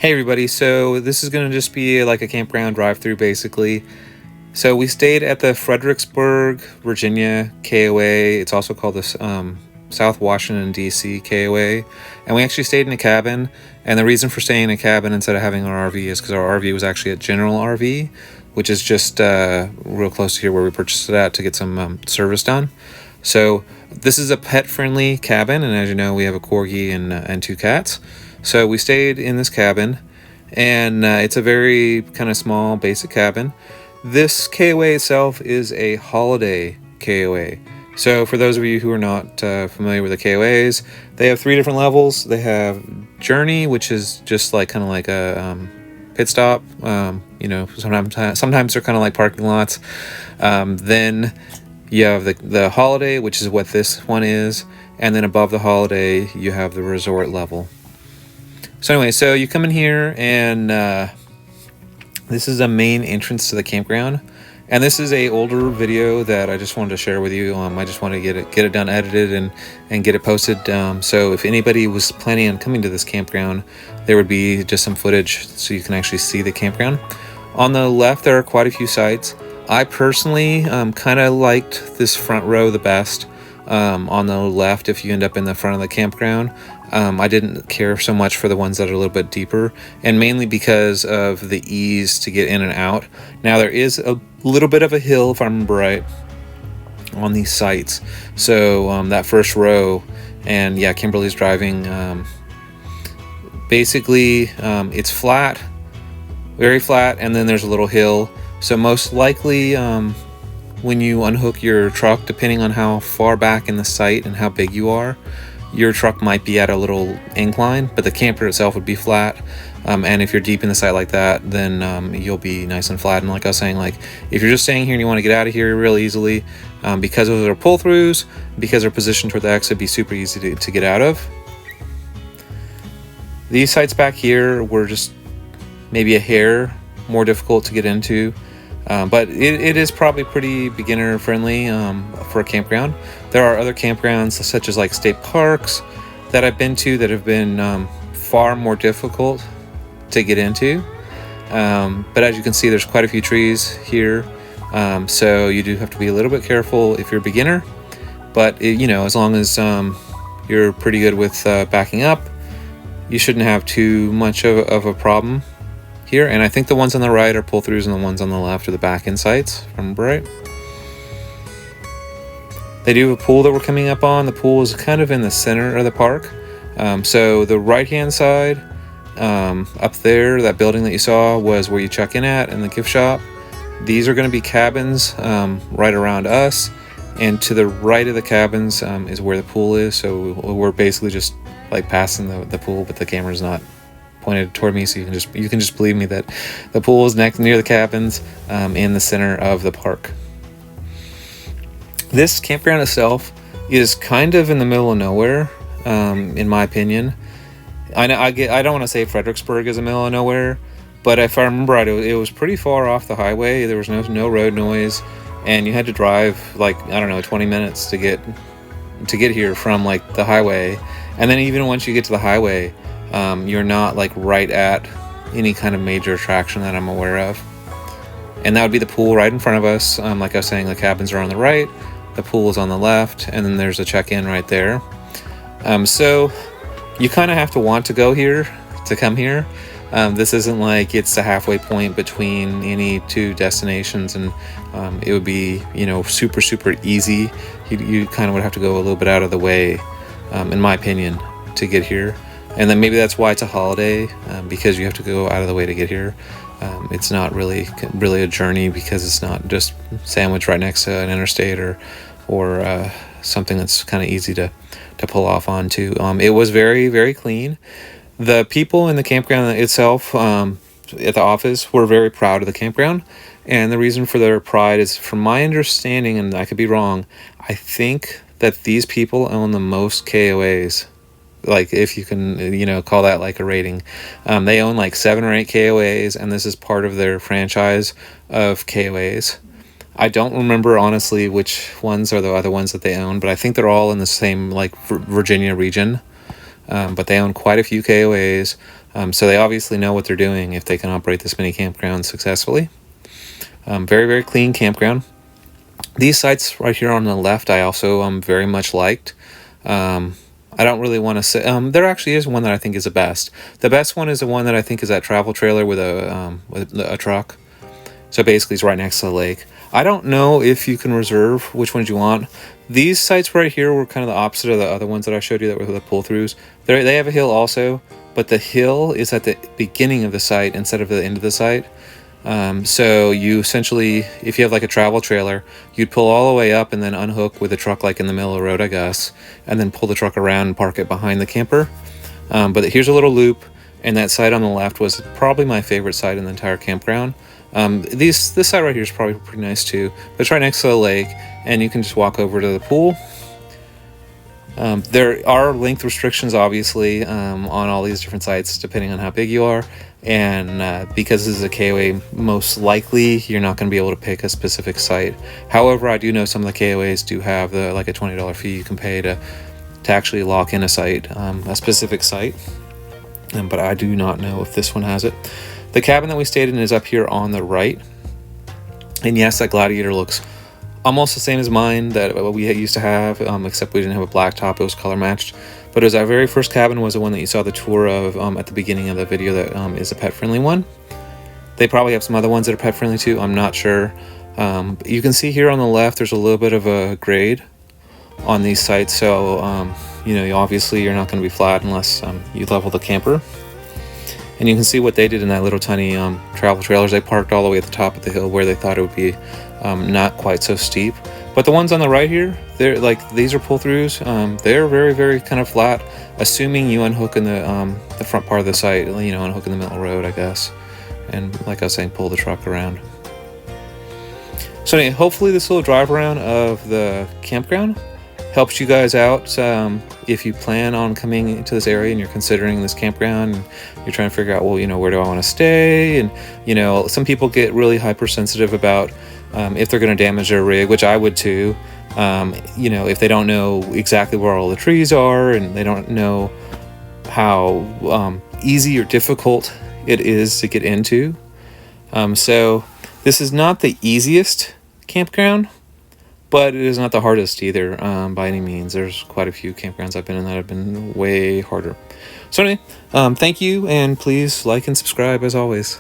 Hey everybody, so this is going to just be like a campground drive-through basically. So we stayed at the Fredericksburg, Virginia KOA. It's also called the South Washington DC KOA. And we actually stayed in a cabin. And the reason for staying in a cabin instead of having our RV is because our RV was actually at General RV, which is just real close to here where we purchased it at to get some service done. So this is a pet-friendly cabin, and as you know, we have a corgi and two cats. So we stayed in this cabin, and it's a very kind of small, basic cabin. This KOA itself is a holiday KOA. So for those of you who are not familiar with the KOAs, they have 3 different levels. They have Journey, which is just like kind of like a pit stop. Sometimes they're kind of like parking lots. Then you have the Holiday, which is what this one is, and then above the Holiday you have the resort level. So anyway, so you come in here, and this is a main entrance to the campground. And this is a older video that I just wanted to share with you. I just wanted to get it done, edited, and get it posted. So if anybody was planning on coming to this campground, there would be just some footage so you can actually see the campground. On the left, there are quite a few sites. I personally kind of liked this front row the best. On the left, if you end up in the front of the campground, I didn't care so much for the ones that are a little bit deeper, and mainly because of the ease to get in and out. Now there is a little bit of a hill, if I remember right, on these sites. So that first row, and yeah, Kimberly's driving. Basically, it's flat, very flat, and then there's a little hill. So most likely, when you unhook your truck, depending on how far back in the site and how big you are, your truck might be at a little incline, but the camper itself would be flat. And if you're deep in the site like that, then you'll be nice and flat. And like I was saying, like if you're just staying here and you want to get out of here real easily, because of their pull-throughs, because they're positioned toward the exit, it'd be super easy to get out of. These sites back here were just maybe a hair more difficult to get into. But it is probably pretty beginner friendly for a campground. There are other campgrounds such as like state parks that I've been to that have been far more difficult to get into. But as you can see, there's quite a few trees here. So you do have to be a little bit careful if you're a beginner. But as long as you're pretty good with backing up, you shouldn't have too much of a problem here. And I think the ones on the right are pull-throughs and the ones on the left are the back-end sites, if I remember right. They do have a pool that we're coming up on. The pool is kind of in the center of the park. So the right-hand side, up there, that building that you saw was where you check in at, in the gift shop. These are going to be cabins right around us. And to the right of the cabins is where the pool is. So we're basically just like passing the pool, but the camera's not pointed toward me, so you can just believe me that the pool is near the cabins in the center of the park. This campground itself is kind of in the middle of nowhere, in my opinion. I don't want to say Fredericksburg is the middle of nowhere, but if I remember right, it was pretty far off the highway. There was no road noise, and you had to drive like 20 minutes to get here from like the highway. And then even once you get to the highway, you're not like right at any kind of major attraction that I'm aware of. And that would be the pool right in front of us. Like I was saying, the cabins are on the right, the pool is on the left, and then there's a check-in right there. So you kind of have to want to go here to come here. This isn't like it's the halfway point between any two destinations, and it would be super easy. You kind of would have to go a little bit out of the way, in my opinion, to get here. And then maybe that's why it's a holiday, because you have to go out of the way to get here. It's not really a journey, because it's not just sandwiched right next to an interstate or something that's kind of easy to pull off onto. It was very, very clean. The people in the campground itself, at the office, were very proud of the campground. And the reason for their pride is, from my understanding, and I could be wrong, I think that these people own the most KOAs. Like, if you can, call that like a rating. They own like 7 or 8 KOAs, and this is part of their franchise of KOAs. I don't remember, honestly, which ones are the other ones that they own, but I think they're all in the same, like, Virginia region. But they own quite a few KOAs. So they obviously know what they're doing if they can operate this mini campground successfully. Very, very clean campground. These sites right here on the left, I also very much liked. I don't really want to say, there actually is one that I think is the best. The best one is the one that I think is that travel trailer with a truck. So basically it's right next to the lake. I don't know if you can reserve which ones you want. These sites right here were kind of the opposite of the other ones that I showed you that were the pull-throughs. They have a hill also, but the hill is at the beginning of the site instead of the end of the site. So you essentially, if you have like a travel trailer, you'd pull all the way up and then unhook with a truck like in the middle of the road, I guess, and then pull the truck around and park it behind the camper. But here's a little loop, and that site on the left was probably my favorite site in the entire campground. This side right here is probably pretty nice too, but it's right next to the lake, and you can just walk over to the pool. There are length restrictions, obviously, on all these different sites, depending on how big you are. And because this is a KOA, most likely you're not going to be able to pick a specific site. However, I do know some of the KOAs do have like a $20 fee you can pay to actually lock in a site, a specific site. But I do not know if this one has it. The cabin that we stayed in is up here on the right. And yes, that Gladiator looks almost the same as mine that we used to have, except we didn't have a black top. It was color matched. But it was our very first cabin, was the one that you saw the tour of at the beginning of the video, that is a pet friendly one. They probably have some other ones that are pet friendly too, I'm not sure. You can see here on the left there's a little bit of a grade on these sites, so you know, obviously you're not going to be flat unless you level the camper. And you can see what they did in that little tiny travel trailers. They parked all the way at the top of the hill where they thought it would be not quite so steep. But the ones on the right here, they're like, these are pull-throughs. They're very, very kind of flat, assuming you unhook in the front part of the site, you know, unhook in the middle road, I guess. And like I was saying, pull the truck around. So anyway, hopefully this little drive around of the campground helps you guys out. If you plan on coming into this area and you're considering this campground, and you're trying to figure out, well, you know, where do I want to stay? And, you know, some people get really hypersensitive about if they're going to damage their rig, which I would too. You know, if they don't know exactly where all the trees are, and they don't know how easy or difficult it is to get into. So this is not the easiest campground, but it is not the hardest either, by any means. There's quite a few campgrounds I've been in that have been way harder. So anyway, thank you, and please like and subscribe as always.